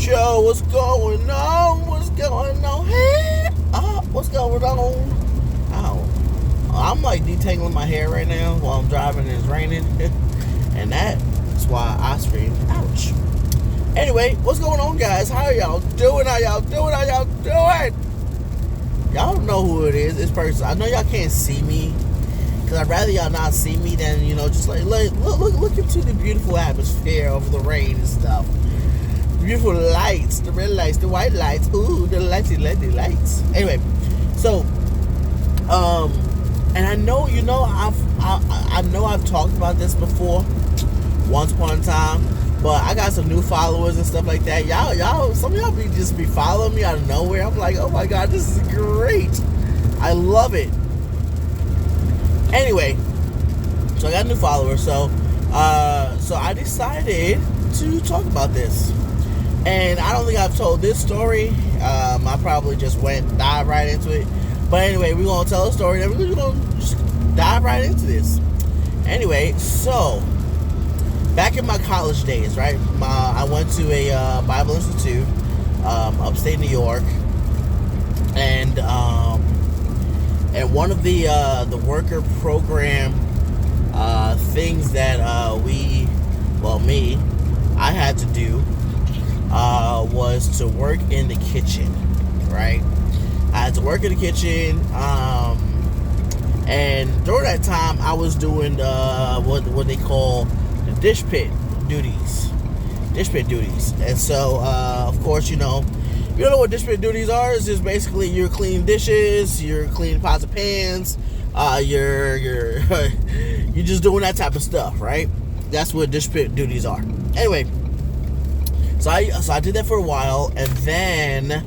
Yo, what's going on? What's going on? Hey, what's going on? Oh, I'm like detangling my hair right now while I'm driving and it's raining. And that's why I scream, ouch. Anyway, what's going on, guys? How y'all doing? How y'all doing? Y'all don't know who it is. This person. I know y'all can't see me, because I'd rather y'all not see me than, just like look into the beautiful atmosphere of the rain and stuff. The beautiful lights, the red lights, the white lights. Ooh, the lighty lights. Anyway, so and I know I know I've talked about this before, once upon a time. But I got some new followers and stuff like that. Y'all, some of y'all be following me out of nowhere. I'm like, oh my god, this is great. I love it. Anyway, so I got new followers. So I decided to talk about this. And I don't think I've told this story. I probably just dive right into it. But anyway, we're gonna tell a story. Then we're gonna just dive right into this. Anyway, so back in my college days, right? I went to a Bible Institute, upstate New York, and one of the worker program things that I had to do was to work in the kitchen, right? I had to work in the kitchen, and during that time, I was doing what they call dish pit duties. And so of course, you don't know what dish pit duties are. It's just basically you're cleaning dishes, you're cleaning pots and pans, you're just doing that type of stuff, right? That's what dish pit duties are. Anyway, so I did that for a while, and then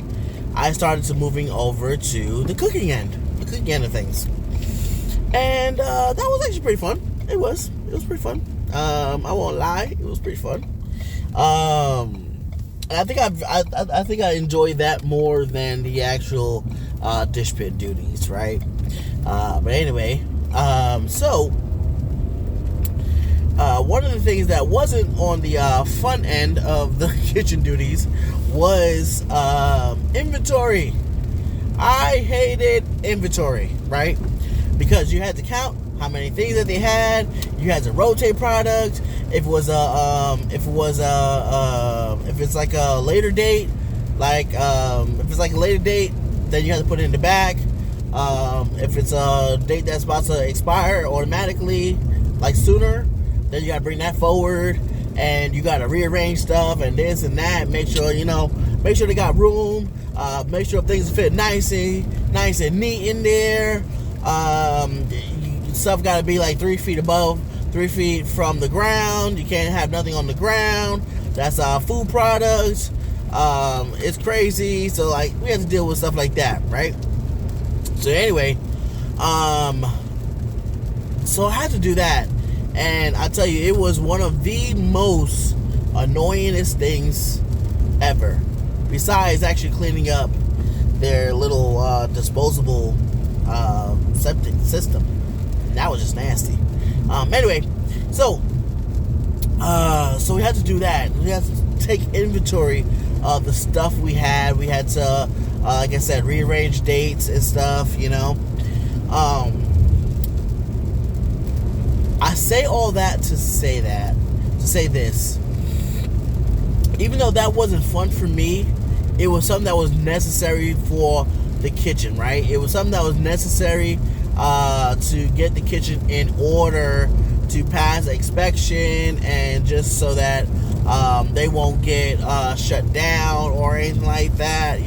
I started to moving over to the cooking end of things, and that was actually pretty fun. It was pretty fun. I won't lie, it was pretty fun. And I think I enjoyed that more than the actual dish pit duties, right? But anyway, so one of the things that wasn't on the fun end of the kitchen duties was inventory. I hated inventory, right? Because you had to count how many things that they had. You had to rotate product. If it's like a later date, then you have to put it in the back. If it's a date that's about to expire automatically, like sooner, then you gotta bring that forward, and you gotta rearrange stuff and this and that. Make sure they got room. Make sure things fit nice and neat in there. Stuff got to be like 3 feet from the ground. You can't have nothing on the ground. That's food products. It's crazy. So like we have to deal with stuff like that, right? So anyway, so I had to do that, and I tell you, it was one of the most annoyingest things ever. Besides actually cleaning up their little disposable septic system. That was just nasty. Anyway, so we had to do that. We had to take inventory of the stuff we had. We had to, like I said, rearrange dates and stuff, I say all that to say this. Even though that wasn't fun for me, it was something that was necessary for the kitchen, right? It was something that was necessary to get the kitchen in order to pass inspection, and just so that they won't get shut down or anything like that,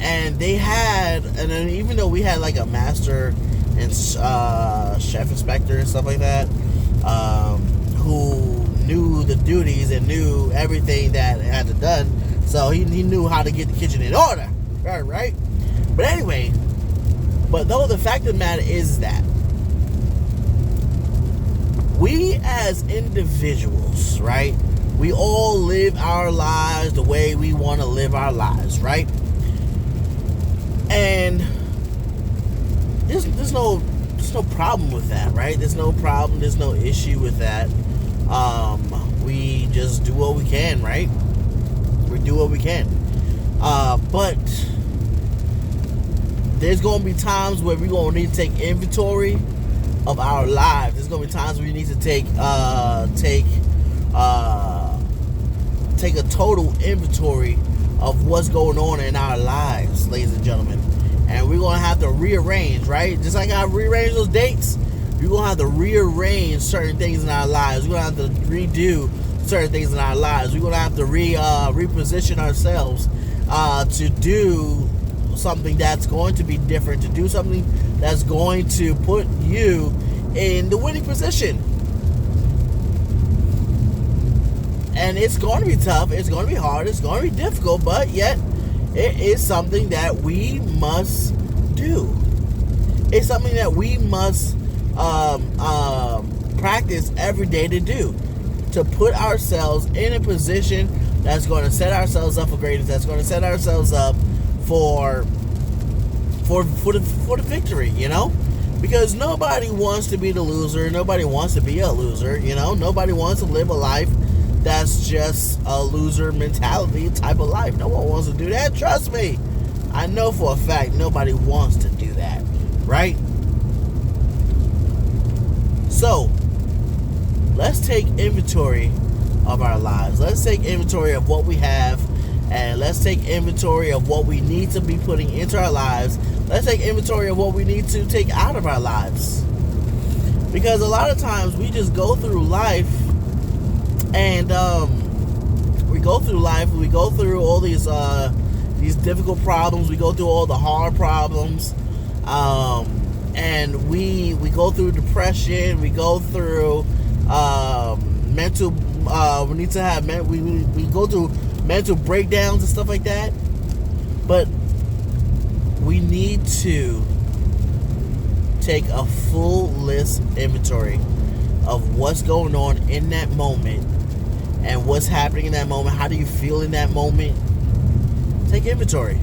and they had, and then even though we had like a master and chef inspector and stuff like that, who knew the duties and knew everything that had to done, so he knew how to get the kitchen in order, right? But anyway, though the fact of the matter is that we as individuals, right, we all live our lives the way we want to live our lives, right? And there's no problem with that, right? There's no problem, there's no issue with that. We just do what we can, right? do what we can. But there's going to be times where we're going to need to take inventory of our lives. There's going to be times where we need to take a total inventory of what's going on in our lives, ladies and gentlemen. And we're going to have to rearrange, right? Just like I rearrange those dates, we're going to have to rearrange certain things in our lives. We're going to have to redo certain things in our lives. We're going to have to reposition ourselves to do something that's going to be different, to do something that's going to put you in the winning position. And it's going to be tough, it's going to be hard, it's going to be difficult, but yet it is something that we must do. It's something that we must practice every day to do, to put ourselves in a position that's going to set ourselves up for greatness, that's going to set ourselves up for the victory, you know? Because nobody wants to be the loser, nobody wants to be a loser, you know? Nobody wants to live a life that's just a loser mentality type of life. No one wants to do that. Trust me. I know for a fact nobody wants to do that. Right? So, let's take inventory of our lives. Let's take inventory of what we have. And let's take inventory of what we need to be putting into our lives. Let's take inventory of what we need to take out of our lives. Because a lot of times we just go through life and we go through all these difficult problems, we go through all the hard problems, and we go through depression, we go through mental we go through mental breakdowns and stuff like that. But we need to take a full list inventory of what's going on in that moment and what's happening in that moment. How do you feel in that moment? Take inventory.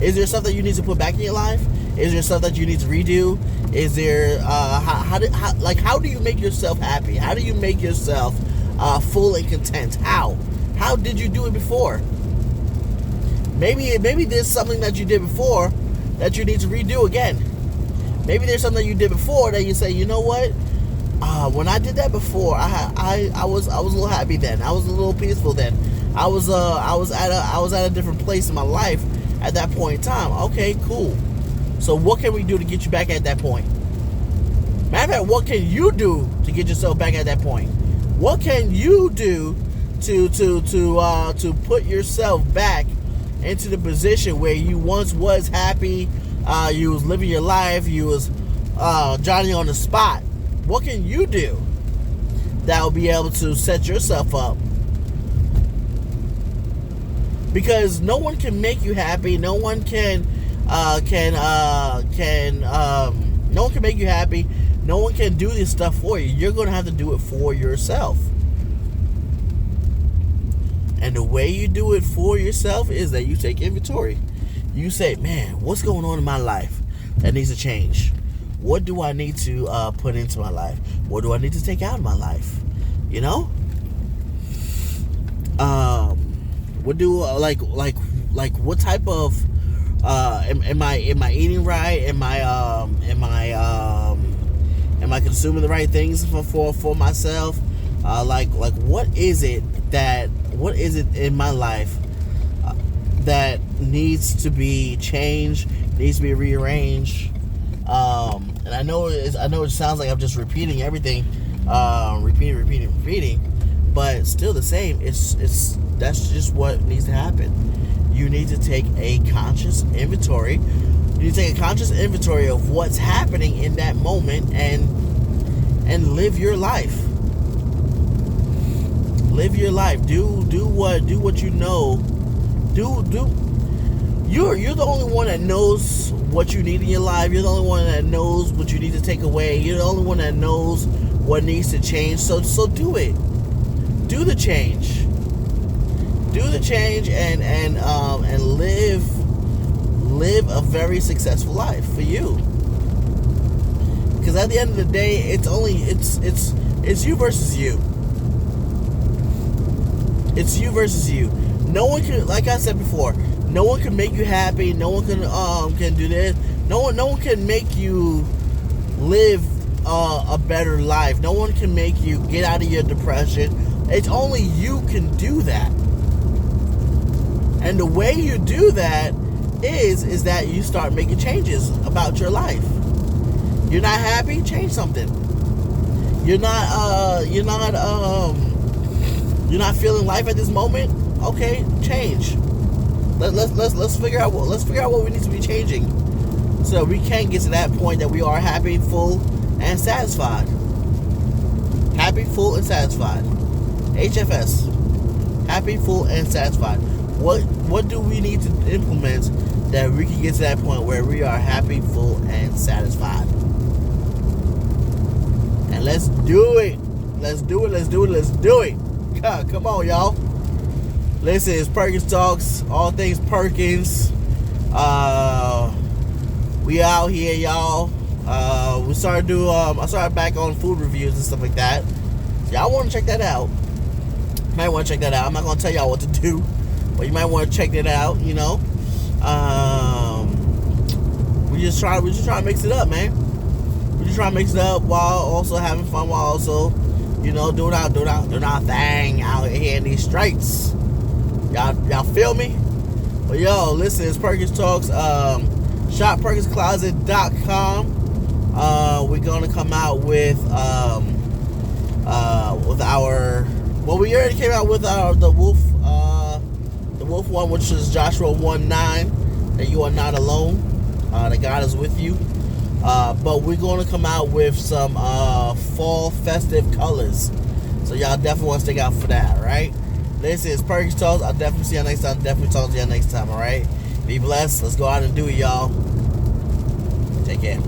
Is there stuff that you need to put back in your life? Is there stuff that you need to redo? Is there how do you make yourself happy? How do you make yourself full and content? How did you do it before? Maybe there's something that you did before that you need to redo again. Maybe there's something you did before that you say, you know what? When I did that before, I was a little happy then. I was a little peaceful then. I was at a different place in my life at that point in time. Okay, cool. So what can we do to get you back at that point? Matter of fact, what can you do to get yourself back at that point? What can you do to put yourself back into the position where you once was happy, you was living your life, you was Johnny on the spot? What can you do that will be able to set yourself up? Because no one can make you happy. No one can no one can make you happy. No one can do this stuff for you. You're going to have to do it for yourself. And the way you do it for yourself is that you take inventory. You say, man, what's going on in my life that needs to change? What do I need to put into my life? What do I need to take out of my life? You know? What do like what type of am I eating right? Am I consuming the right things for myself? Like what is it in my life that needs to be changed, needs to be rearranged? And I know it sounds like I'm just repeating everything, repeating, but still the same. That's just what needs to happen. You need to take a conscious inventory. You need to take a conscious inventory of what's happening in that moment and live your life. Live your life. Do what you know. You're the only one that knows what you need in your life. You're the only one that knows what you need to take away. You're the only one that knows what needs to change. So do it. Do the change. Do the change and live a very successful life for you. Because at the end of the day, it's you versus you. It's you versus you. No one can, like I said before, no one can make you happy. No one can do this. No one can make you live a better life. No one can make you get out of your depression. It's only you can do that. And the way you do that is that you start making changes about your life. You're not happy? Change something. You're not feeling life at this moment? Okay, change. Let's figure out what we need to be changing, so we can get to that point that we are happy, full, and satisfied. Happy, full, and satisfied. HFS. Happy, full, and satisfied. What do we need to implement that we can get to that point where we are happy, full, and satisfied? And let's do it. Let's do it. Come on, y'all. Listen, it's Perkins Talks, all things Perkins. We out here, y'all. I started back on food reviews and stuff like that. So y'all want to check that out. Might want to check that out. I'm not gonna tell y'all what to do, but you might want to check that out. You know, we just try to mix it up, man. We just try to mix it up while also having fun, while also, doing our thing out here in these streets. Y'all feel me? But yo, listen, it's Perkins Talks. ShopPerkinsCloset.com. We're gonna come out with our. Well, we already came out with the wolf one, which is Joshua 1:9. That you are not alone. That God is with you. But we're gonna come out with some fall festive colors. So y'all definitely want to stick out for that, right? This is Perkins Talks. I'll definitely see you next time. Definitely talk to you next time, alright? Be blessed. Let's go out and do it, y'all. Take care.